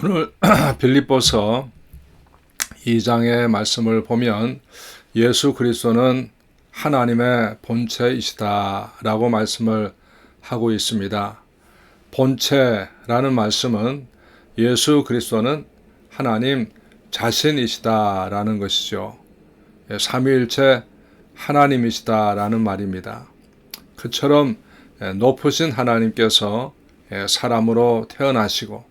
오늘 빌립보서 2장의 말씀을 보면 예수 그리스도는 하나님의 본체이시다 라고 말씀을 하고 있습니다. 본체라는 말씀은 예수 그리스도는 하나님 자신이시다 라는 것이죠. 삼위일체 하나님이시다 라는 말입니다. 그처럼 높으신 하나님께서 사람으로 태어나시고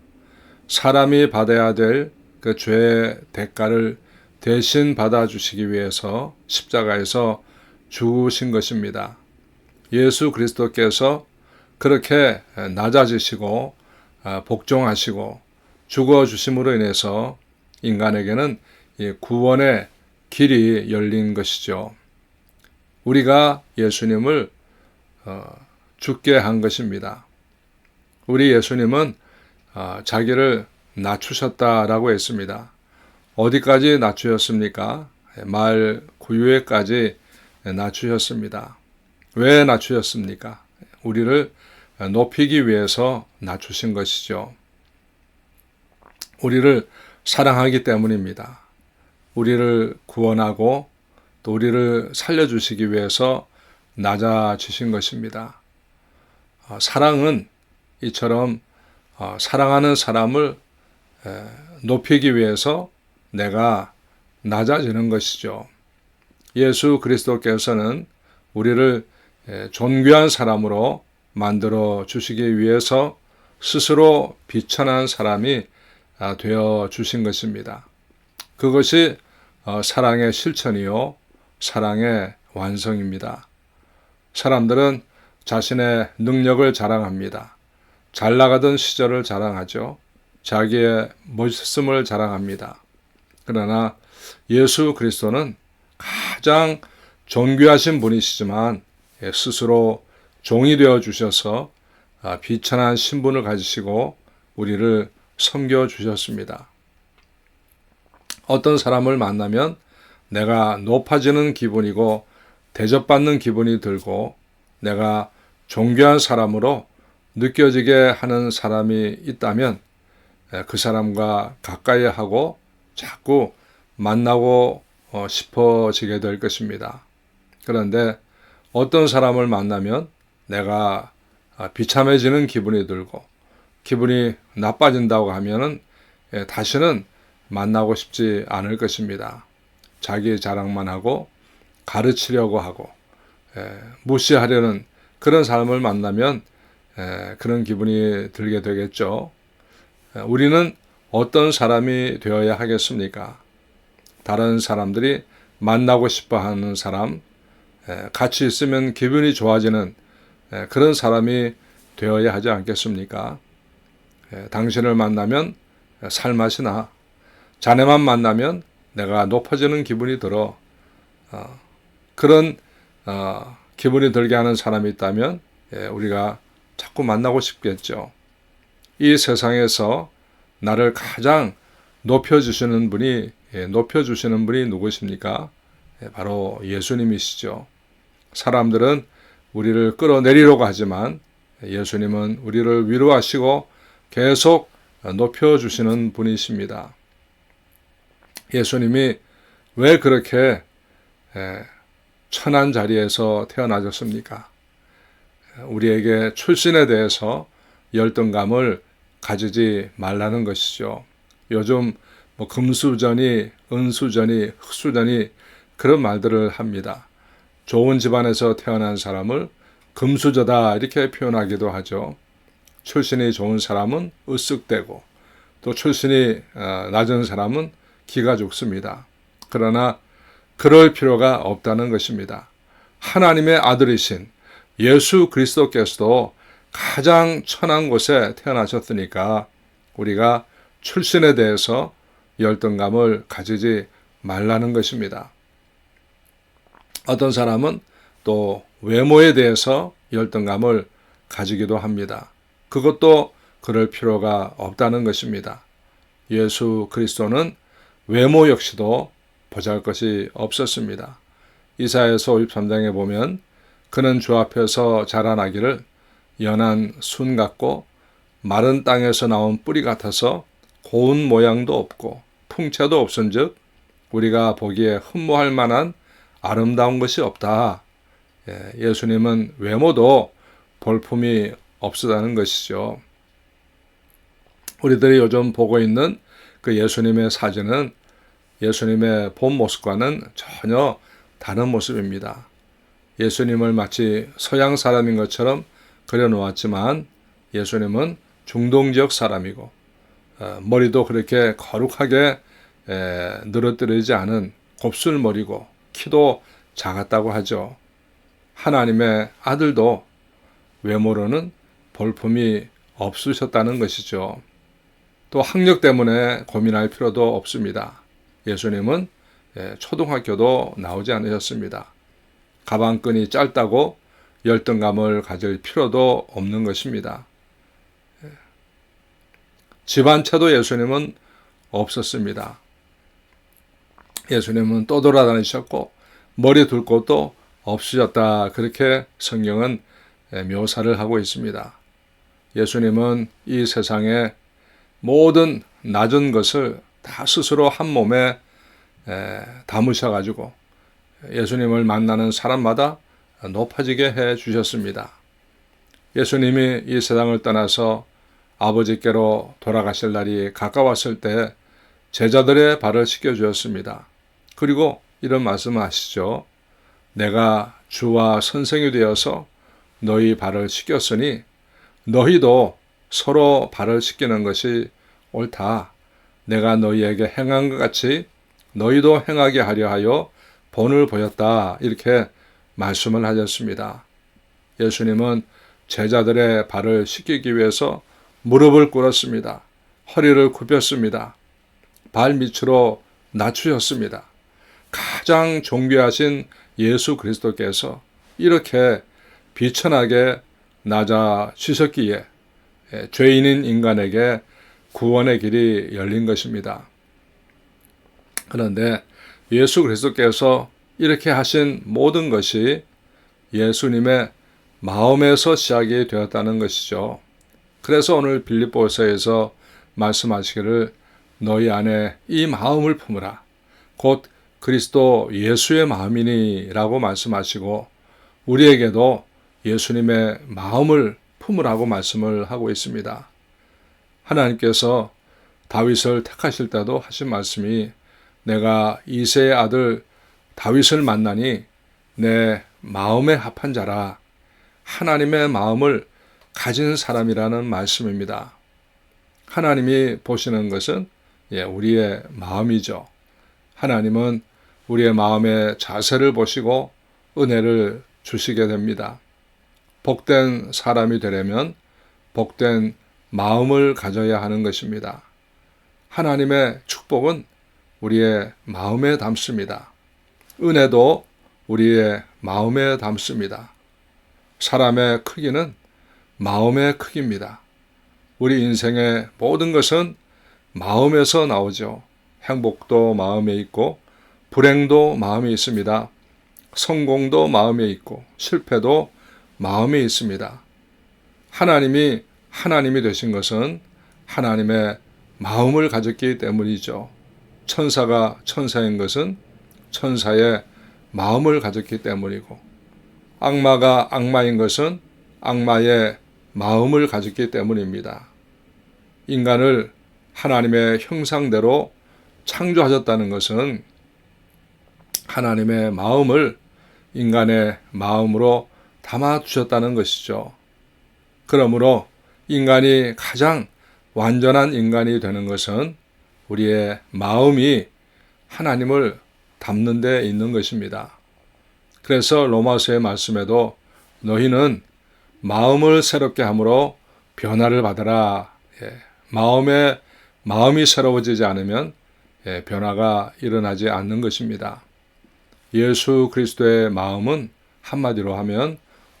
사람이 받아야 될 그 죄의 대가를 대신 받아주시기 위해서 십자가에서 죽으신 것입니다. 예수 그리스도께서 그렇게 낮아지시고 복종하시고 죽어주심으로 인해서 인간에게는 구원의 길이 열린 것이죠. 우리가 예수님을 죽게 한 것입니다. 우리 예수님은 자기를 낮추셨다라고 했습니다. 어디까지 낮추셨습니까? 말 구유에까지 낮추셨습니다. 왜 낮추셨습니까? 우리를 높이기 위해서 낮추신 것이죠. 우리를 사랑하기 때문입니다. 우리를 구원하고 또 우리를 살려주시기 위해서 낮아지신 것입니다. 사랑은 이처럼 사랑하는 사람을 높이기 위해서 내가 낮아지는 것이죠. 예수 그리스도께서는 우리를 존귀한 사람으로 만들어 주시기 위해서 스스로 비천한 사람이 되어 주신 것입니다. 그것이 사랑의 실천이요 사랑의 완성입니다. 사람들은 자신의 능력을 자랑합니다. 잘 나가던 시절을 자랑하죠. 자기의 멋있음을 자랑합니다. 그러나 예수 그리스도는 가장 존귀하신 분이시지만 스스로 종이 되어 주셔서 비천한 신분을 가지시고 우리를 섬겨 주셨습니다. 어떤 사람을 만나면 내가 높아지는 기분이고 대접받는 기분이 들고 내가 존귀한 사람으로 느껴지게 하는 사람이 있다면 그 사람과 가까이 하고 자꾸 만나고 싶어지게 될 것입니다. 그런데 어떤 사람을 만나면 내가 비참해지는 기분이 들고 기분이 나빠진다고 하면은 다시는 만나고 싶지 않을 것입니다. 자기 자랑만 하고 가르치려고 하고 무시하려는 그런 사람을 만나면 그런 기분이 들게 되겠죠. 우리는 어떤 사람이 되어야 하겠습니까? 다른 사람들이 만나고 싶어 하는 사람, 같이 있으면 기분이 좋아지는 그런 사람이 되어야 하지 않겠습니까? 당신을 만나면 살맛이 나. 자네만 만나면 내가 높아지는 기분이 들어. 그런 기분이 들게 하는 사람이 있다면 우리가 자꾸 만나고 싶겠죠. 이 세상에서 나를 가장 높여주시는 분이 누구십니까? 바로 예수님이시죠. 사람들은 우리를 끌어내리려고 하지만 예수님은 우리를 위로하시고 계속 높여주시는 분이십니다. 예수님이 왜 그렇게 천한 자리에서 태어나셨습니까? 우리에게 출신에 대해서 열등감을 가지지 말라는 것이죠. 요즘 금수저니 은수저니 흑수저니 그런 말들을 합니다. 좋은 집안에서 태어난 사람을 금수저다 이렇게 표현하기도 하죠. 출신이 좋은 사람은 으쓱대고 또 출신이 낮은 사람은 기가 죽습니다. 그러나 그럴 필요가 없다는 것입니다. 하나님의 아들이신 예수 그리스도께서도 가장 천한 곳에 태어나셨으니까 우리가 출신에 대해서 열등감을 가지지 말라는 것입니다. 어떤 사람은 또 외모에 대해서 열등감을 가지기도 합니다. 그것도 그럴 필요가 없다는 것입니다. 예수 그리스도는 외모 역시도 보잘것이 없었습니다. 이사야서 53장에 보면 그는 주 앞에서 자라나기를 연한 순 같고 마른 땅에서 나온 뿌리 같아서 고운 모양도 없고 풍채도 없은즉 우리가 보기에 흠모할 만한 아름다운 것이 없다. 예수님은 외모도 볼품이 없으다는 것이죠. 우리들이 요즘 보고 있는 그 예수님의 사진은 예수님의 본 모습과는 전혀 다른 모습입니다. 예수님을 마치 서양 사람인 것처럼 그려놓았지만 예수님은 중동 지역 사람이고 머리도 그렇게 거룩하게 늘어뜨리지 않은 곱슬머리고 키도 작았다고 하죠. 하나님의 아들도 외모로는 볼품이 없으셨다는 것이죠. 또 학력 때문에 고민할 필요도 없습니다. 예수님은 초등학교도 나오지 않으셨습니다. 가방끈이 짧다고 열등감을 가질 필요도 없는 것입니다. 집안채도 예수님은 없었습니다. 예수님은 떠돌아다니셨고 머리 둘 곳도 없으셨다. 그렇게 성경은 묘사를 하고 있습니다. 예수님은 이 세상의 모든 낮은 것을 다 스스로 한 몸에 담으셔가지고 예수님을 만나는 사람마다 높아지게 해 주셨습니다. 예수님이 이 세상을 떠나서 아버지께로 돌아가실 날이 가까웠을 때 제자들의 발을 씻겨 주었습니다. 그리고 이런 말씀을 하시죠. 내가 주와 선생이 되어서 너희 발을 씻겼으니 너희도 서로 발을 씻기는 것이 옳다. 내가 너희에게 행한 것 같이 너희도 행하게 하려 하여 본을 보였다. 이렇게 말씀을 하셨습니다. 예수님은 제자들의 발을 씻기기 위해서 무릎을 꿇었습니다. 허리를 굽혔습니다. 발 밑으로 낮추셨습니다. 가장 존귀하신 예수 그리스도께서 이렇게 비천하게 낮아지셨기에 죄인인 인간에게 구원의 길이 열린 것입니다. 그런데 예수 그리스도께서 이렇게 하신 모든 것이 예수님의 마음에서 시작이 되었다는 것이죠. 그래서 오늘 빌립보서에서 말씀하시기를 너희 안에 이 마음을 품으라. 곧 그리스도 예수의 마음이니 라고 말씀하시고 우리에게도 예수님의 마음을 품으라고 말씀을 하고 있습니다. 하나님께서 다윗을 택하실 때도 하신 말씀이 내가 이새의 아들 다윗을 만나니 내 마음에 합한 자라. 하나님의 마음을 가진 사람이라는 말씀입니다. 하나님이 보시는 것은 우리의 마음이죠. 하나님은 우리의 마음의 자세를 보시고 은혜를 주시게 됩니다. 복된 사람이 되려면 복된 마음을 가져야 하는 것입니다. 하나님의 축복은 우리의 마음에 담습니다. 은혜도 우리의 마음에 담습니다. 사람의 크기는 마음의 크기입니다. 우리 인생의 모든 것은 마음에서 나오죠. 행복도 마음에 있고 불행도 마음에 있습니다. 성공도 마음에 있고 실패도 마음에 있습니다. 하나님이 되신 것은 하나님의 마음을 가졌기 때문이죠. 천사가 천사인 것은 천사의 마음을 가졌기 때문이고 악마가 악마인 것은 악마의 마음을 가졌기 때문입니다. 인간을 하나님의 형상대로 창조하셨다는 것은 하나님의 마음을 인간의 마음으로 담아주셨다는 것이죠. 그러므로 인간이 가장 완전한 인간이 되는 것은 우리의 마음이 하나님을 담는 데 있는 것입니다. 그래서 로마서의 말씀에도 너희는 마음을 새롭게 함으로 변화를 받아라. 마음이 새로워지지 않으면 변화가 일어나지 않는 것입니다. 예수 그리스도의 마음은 한마디로 하면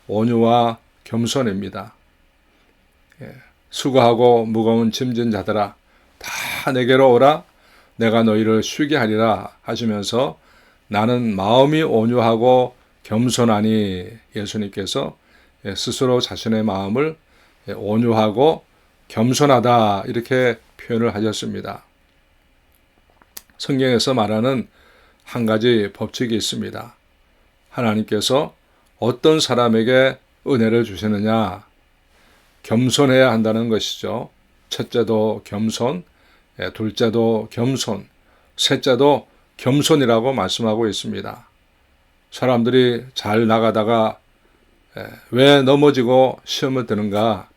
온유와 겸손입니다. 수고하고 무거운 짐진 자들아 다 내게로 오라 내가 너희를 쉬게 하리라 하시면서 나는 마음이 온유하고 겸손하니 예수님께서 스스로 자신의 마음을 온유하고 겸손하다 이렇게 표현을 하셨습니다. 성경에서 말하는 한 가지 법칙이 있습니다. 하나님께서 어떤 사람에게 은혜를 주시느냐? 겸손해야 한다는 것이죠. 첫째도 겸손, 둘째도 겸손, 셋째도 겸손이라고 말씀하고 있습니다. 사람들이 잘 나가다가 왜 넘어지고 시험을 드는가?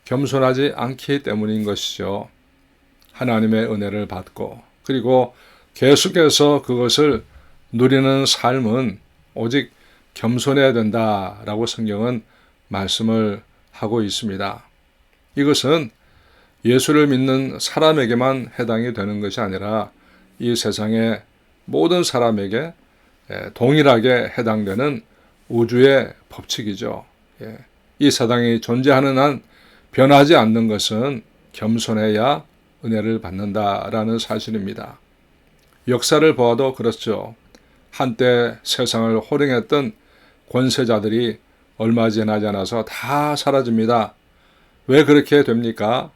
겸손하지 않기 때문인 것이죠. 하나님의 은혜를 받고 그리고 계속해서 그것을 누리는 삶은 오직 겸손해야 된다라고 성경은 말씀을 하고 있습니다. 이것은 예수를 믿는 사람에게만 해당이 되는 것이 아니라 이 세상의 모든 사람에게 동일하게 해당되는 우주의 법칙이죠. 이 세상이 존재하는 한 변하지 않는 것은 겸손해야 은혜를 받는다라는 사실입니다. 역사를 보아도 그렇죠. 한때 세상을 호령했던 권세자들이 얼마 지나지 않아서 다 사라집니다. 왜 그렇게 됩니까?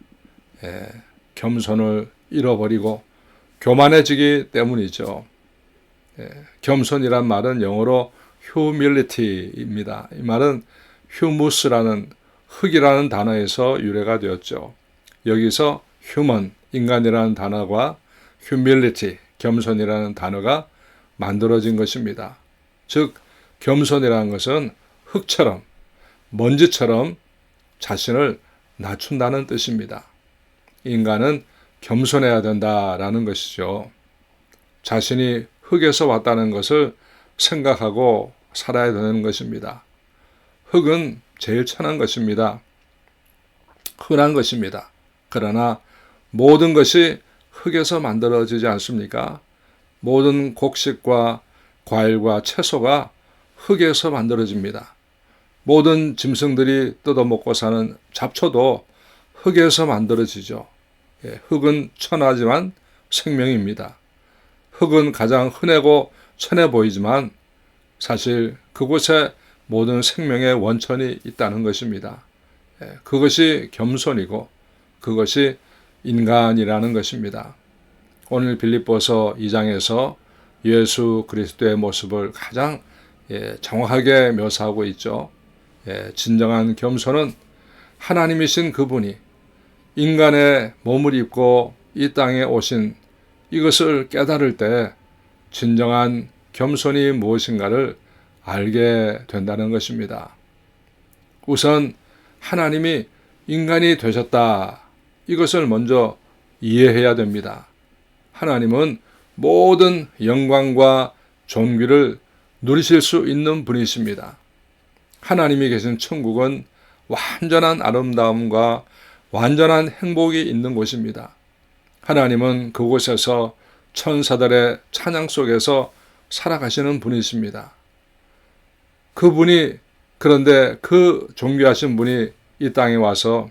겸손을 잃어버리고 교만해지기 때문이죠. 겸손이란 말은 영어로 humility입니다. 이 말은 humus라는 흙이라는 단어에서 유래가 되었죠. 여기서 human, 인간이라는 단어와 humility, 겸손이라는 단어가 만들어진 것입니다. 즉, 겸손이라는 것은 흙처럼, 먼지처럼 자신을 낮춘다는 뜻입니다. 인간은 겸손해야 된다라는 것이죠. 자신이 흙에서 왔다는 것을 생각하고 살아야 되는 것입니다. 흙은 제일 천한 것입니다. 흔한 것입니다. 그러나 모든 것이 흙에서 만들어지지 않습니까? 모든 곡식과 과일과 채소가 흙에서 만들어집니다. 모든 짐승들이 뜯어먹고 사는 잡초도 흙에서 만들어지죠. 흙은 천하지만 생명입니다. 흙은 가장 흔하고 천해 보이지만 사실 그곳에 모든 생명의 원천이 있다는 것입니다. 그것이 겸손이고 그것이 인간이라는 것입니다. 오늘 빌립보서 2장에서 예수 그리스도의 모습을 가장 정확하게 묘사하고 있죠. 진정한 겸손은 하나님이신 그분이 인간의 몸을 입고 이 땅에 오신 이것을 깨달을 때 진정한 겸손이 무엇인가를 알게 된다는 것입니다. 우선 하나님이 인간이 되셨다. 이것을 먼저 이해해야 됩니다. 하나님은 모든 영광과 존귀를 누리실 수 있는 분이십니다. 하나님이 계신 천국은 완전한 아름다움과 완전한 행복이 있는 곳입니다. 하나님은 그곳에서 천사들의 찬양 속에서 살아가시는 분이십니다. 그분이 그런데 그 존귀하신 분이 이 땅에 와서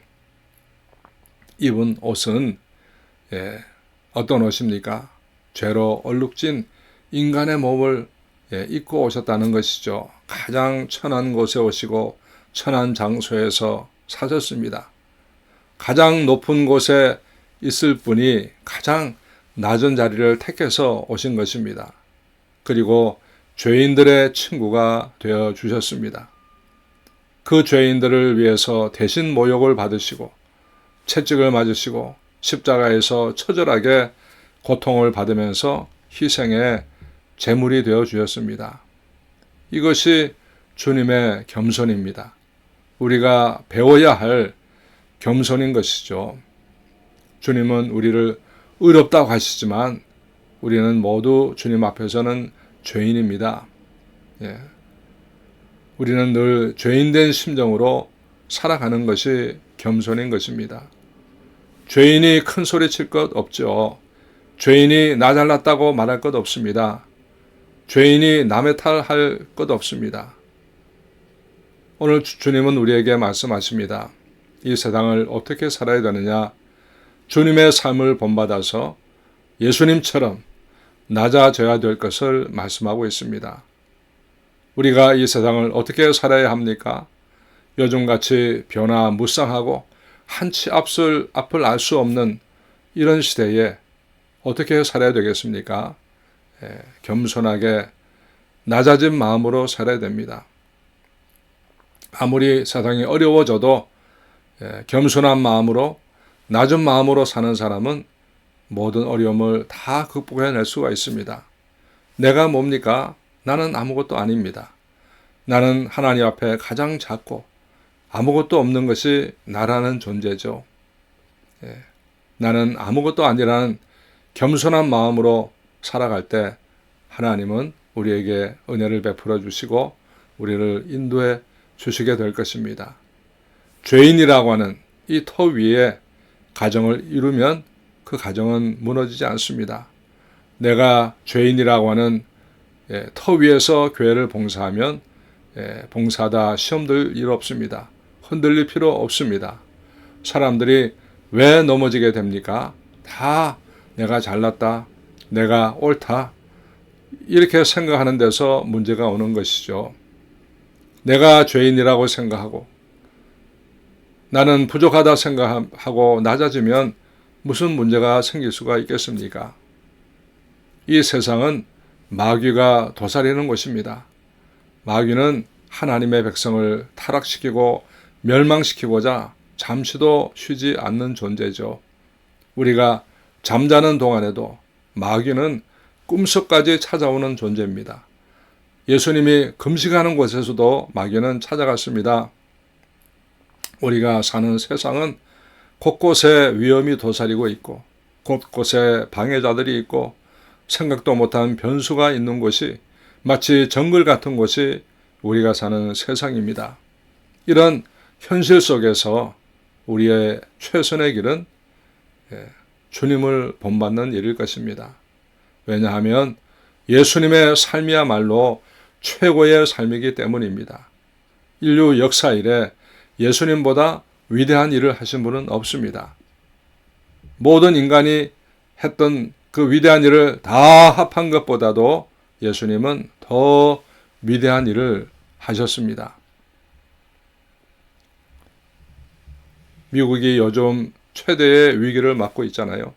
입은 옷은 어떤 옷입니까? 죄로 얼룩진 인간의 몸을 입고 오셨다는 것이죠. 가장 천한 곳에 오시고 천한 장소에서 사셨습니다. 가장 높은 곳에 있을 분이 가장 낮은 자리를 택해서 오신 것입니다. 그리고 죄인들의 친구가 되어 주셨습니다. 그 죄인들을 위해서 대신 모욕을 받으시고 채찍을 맞으시고 십자가에서 처절하게 고통을 받으면서 희생의 제물이 되어 주셨습니다. 이것이 주님의 겸손입니다. 우리가 배워야 할 겸손인 것이죠. 주님은 우리를 의롭다고 하시지만 우리는 모두 주님 앞에서는 죄인입니다. 우리는 늘 죄인된 심정으로 살아가는 것이 겸손인 것입니다. 죄인이 큰 소리 칠 것 없죠. 죄인이 나 잘났다고 말할 것 없습니다. 죄인이 남의 탓할 것 없습니다. 오늘 주님은 우리에게 말씀하십니다. 이 세상을 어떻게 살아야 되느냐? 주님의 삶을 본받아서 예수님처럼 낮아져야 될 것을 말씀하고 있습니다. 우리가 이 세상을 어떻게 살아야 합니까? 요즘같이 변화무쌍하고 한치 앞을 알 수 없는 이런 시대에 어떻게 살아야 되겠습니까? 겸손하게 낮아진 마음으로 살아야 됩니다. 아무리 세상이 어려워져도 겸손한 마음으로 낮은 마음으로 사는 사람은 모든 어려움을 다 극복해낼 수가 있습니다. 내가 뭡니까? 나는 아무것도 아닙니다. 나는 하나님 앞에 가장 작고 아무것도 없는 것이 나라는 존재죠. 나는 아무것도 아니라는 겸손한 마음으로 살아갈 때 하나님은 우리에게 은혜를 베풀어 주시고 우리를 인도해 주시게 될 것입니다. 죄인이라고 하는 이 터 위에 가정을 이루면 그 가정은 무너지지 않습니다. 내가 죄인이라고 하는 터 위에서 교회를 봉사하면 봉사다 시험 들 일 없습니다. 흔들릴 필요 없습니다. 사람들이 왜 넘어지게 됩니까? 다 내가 잘났다, 내가 옳다 이렇게 생각하는 데서 문제가 오는 것이죠. 내가 죄인이라고 생각하고 나는 부족하다 생각하고 낮아지면 무슨 문제가 생길 수가 있겠습니까? 이 세상은 마귀가 도사리는 곳입니다. 마귀는 하나님의 백성을 타락시키고 멸망시키고자 잠시도 쉬지 않는 존재죠. 우리가 잠자는 동안에도 마귀는 꿈속까지 찾아오는 존재입니다. 예수님이 금식하는 곳에서도 마귀는 찾아갔습니다. 우리가 사는 세상은 곳곳에 위험이 도사리고 있고 곳곳에 방해자들이 있고 생각도 못한 변수가 있는 곳이 마치 정글 같은 곳이 우리가 사는 세상입니다. 이런 현실 속에서 우리의 최선의 길은 주님을 본받는 일일 것입니다. 왜냐하면 예수님의 삶이야말로 최고의 삶이기 때문입니다. 인류 역사 이래 예수님보다 위대한 일을 하신 분은 없습니다. 모든 인간이 했던 그 위대한 일을 다 합한 것보다도 예수님은 더 위대한 일을 하셨습니다. 미국이 요즘 최대의 위기를 맞고 있잖아요.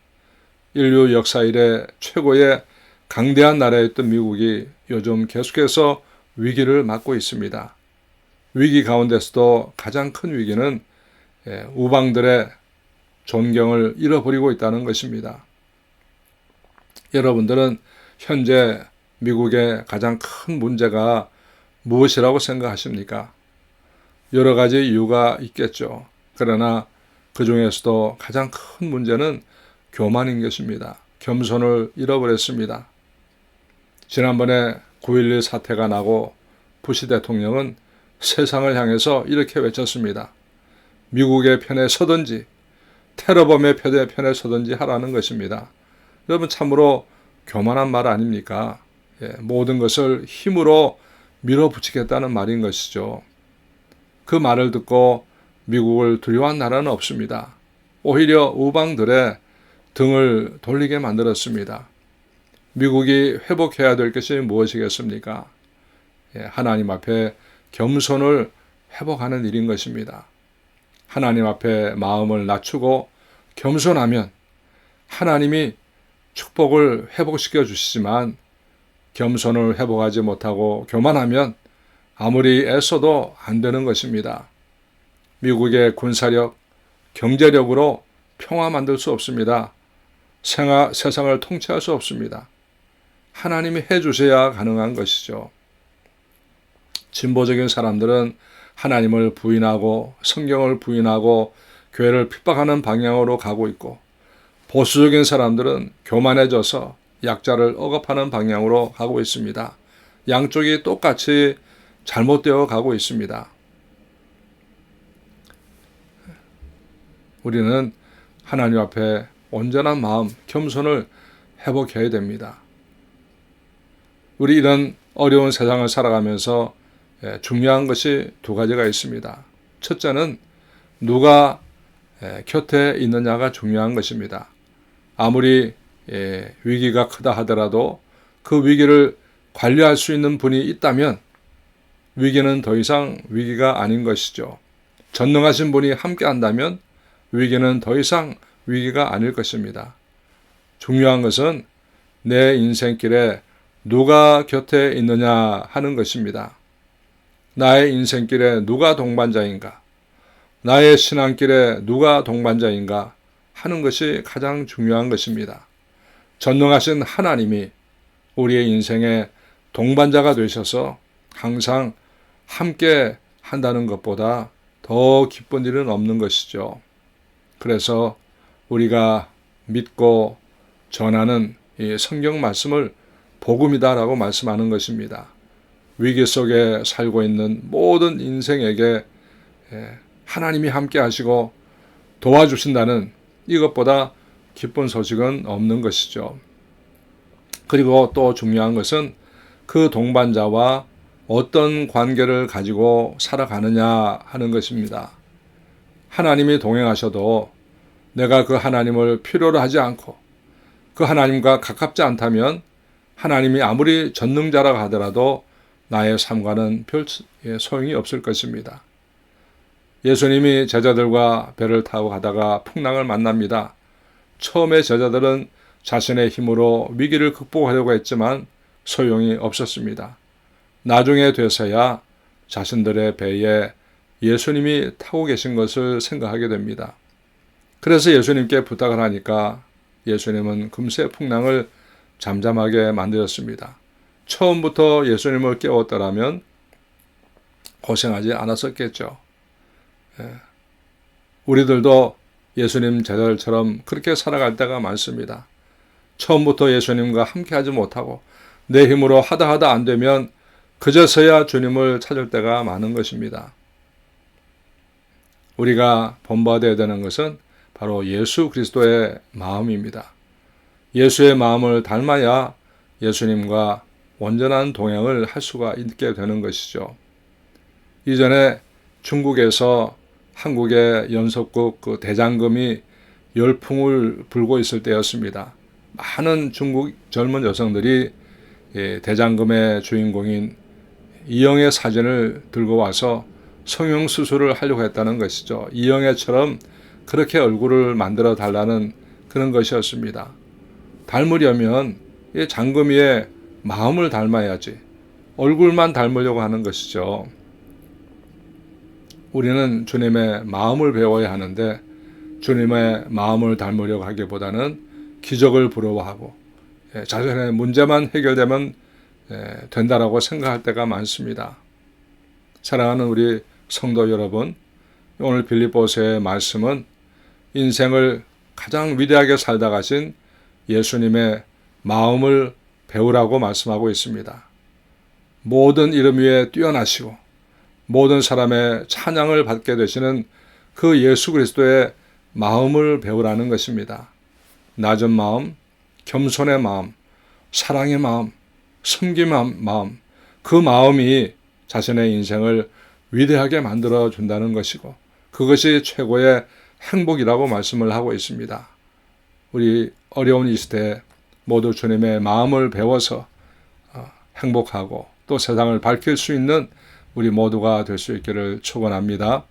인류 역사 이래 최고의 강대한 나라였던 미국이 요즘 계속해서 위기를 맞고 있습니다. 위기 가운데서도 가장 큰 위기는 우방들의 존경을 잃어버리고 있다는 것입니다. 여러분들은 현재 미국의 가장 큰 문제가 무엇이라고 생각하십니까? 여러 가지 이유가 있겠죠. 그러나 그 중에서도 가장 큰 문제는 교만인 것입니다. 겸손을 잃어버렸습니다. 지난번에 9.11 사태가 나고 부시 대통령은 세상을 향해서 이렇게 외쳤습니다. 미국의 편에 서든지 테러범의 편에 서든지 하라는 것입니다. 여러분 참으로 교만한 말 아닙니까? 모든 것을 힘으로 밀어붙이겠다는 말인 것이죠. 그 말을 듣고 미국을 두려워한 나라는 없습니다. 오히려 우방들의 등을 돌리게 만들었습니다. 미국이 회복해야 될 것이 무엇이겠습니까? 하나님 앞에 겸손을 회복하는 일인 것입니다. 하나님 앞에 마음을 낮추고 겸손하면 하나님이 축복을 회복시켜 주시지만 겸손을 회복하지 못하고 교만하면 아무리 애써도 안 되는 것입니다. 미국의 군사력, 경제력으로 평화 만들 수 없습니다. 세상을 통치할 수 없습니다. 하나님이 해주셔야 가능한 것이죠. 진보적인 사람들은 하나님을 부인하고 성경을 부인하고 교회를 핍박하는 방향으로 가고 있고 보수적인 사람들은 교만해져서 약자를 억압하는 방향으로 가고 있습니다. 양쪽이 똑같이 잘못되어 가고 있습니다. 우리는 하나님 앞에 온전한 마음, 겸손을 회복해야 됩니다. 우리 이런 어려운 세상을 살아가면서 중요한 것이 두 가지가 있습니다. 첫째는 누가 곁에 있느냐가 중요한 것입니다. 아무리 위기가 크다 하더라도 그 위기를 관리할 수 있는 분이 있다면 위기는 더 이상 위기가 아닌 것이죠. 전능하신 분이 함께 한다면 위기는 더 이상 위기가 아닐 것입니다. 중요한 것은 내 인생길에 누가 곁에 있느냐 하는 것입니다. 나의 인생길에 누가 동반자인가? 나의 신앙길에 누가 동반자인가 하는 것이 가장 중요한 것입니다. 전능하신 하나님이 우리의 인생에 동반자가 되셔서 항상 함께 한다는 것보다 더 기쁜 일은 없는 것이죠. 그래서 우리가 믿고 전하는 이 성경 말씀을 복음이다라고 말씀하는 것입니다. 위기 속에 살고 있는 모든 인생에게 하나님이 함께 하시고 도와주신다는 이것보다 기쁜 소식은 없는 것이죠. 그리고 또 중요한 것은 그 동반자와 어떤 관계를 가지고 살아가느냐 하는 것입니다. 하나님이 동행하셔도 내가 그 하나님을 필요로 하지 않고 그 하나님과 가깝지 않다면 하나님이 아무리 전능자라고 하더라도 나의 삶과는 별 소용이 없을 것입니다. 예수님이 제자들과 배를 타고 가다가 풍랑을 만납니다. 처음에 제자들은 자신의 힘으로 위기를 극복하려고 했지만 소용이 없었습니다. 나중에 돼서야 자신들의 배에 예수님이 타고 계신 것을 생각하게 됩니다. 그래서 예수님께 부탁을 하니까 예수님은 금세 풍랑을 잠잠하게 만드셨습니다. 처음부터 예수님을 깨웠더라면 고생하지 않았었겠죠. 우리들도 예수님 제자들처럼 그렇게 살아갈 때가 많습니다. 처음부터 예수님과 함께하지 못하고 내 힘으로 하다 안 되면 그제서야 주님을 찾을 때가 많은 것입니다. 우리가 본받아야 되는 것은 바로 예수 그리스도의 마음입니다. 예수의 마음을 닮아야 예수님과 온전한 동행을 할 수가 있게 되는 것이죠. 이전에 중국에서 한국의 연속국 그 대장금이 열풍을 불고 있을 때였습니다. 많은 중국 젊은 여성들이 대장금의 주인공인 이영애 사진을 들고 와서 성형수술을 하려고 했다는 것이죠. 이영애처럼 그렇게 얼굴을 만들어 달라는 그런 것이었습니다. 닮으려면 이 장금이의 마음을 닮아야지 얼굴만 닮으려고 하는 것이죠. 우리는 주님의 마음을 배워야 하는데 주님의 마음을 닮으려고 하기보다는 기적을 부러워하고 자신의 문제만 해결되면 된다라고 생각할 때가 많습니다. 사랑하는 우리 성도 여러분, 오늘 빌립보서의 말씀은 인생을 가장 위대하게 살다 가신 예수님의 마음을 배우라고 말씀하고 있습니다. 모든 이름 위에 뛰어나시고 모든 사람의 찬양을 받게 되시는 그 예수 그리스도의 마음을 배우라는 것입니다. 낮은 마음, 겸손의 마음, 사랑의 마음, 섬김의 마음, 그 마음이 자신의 인생을 위대하게 만들어 준다는 것이고 그것이 최고의 행복이라고 말씀을 하고 있습니다. 우리 어려운 이 시대에 모두 주님의 마음을 배워서 행복하고 또 세상을 밝힐 수 있는 우리 모두가 될 수 있기를 축원합니다.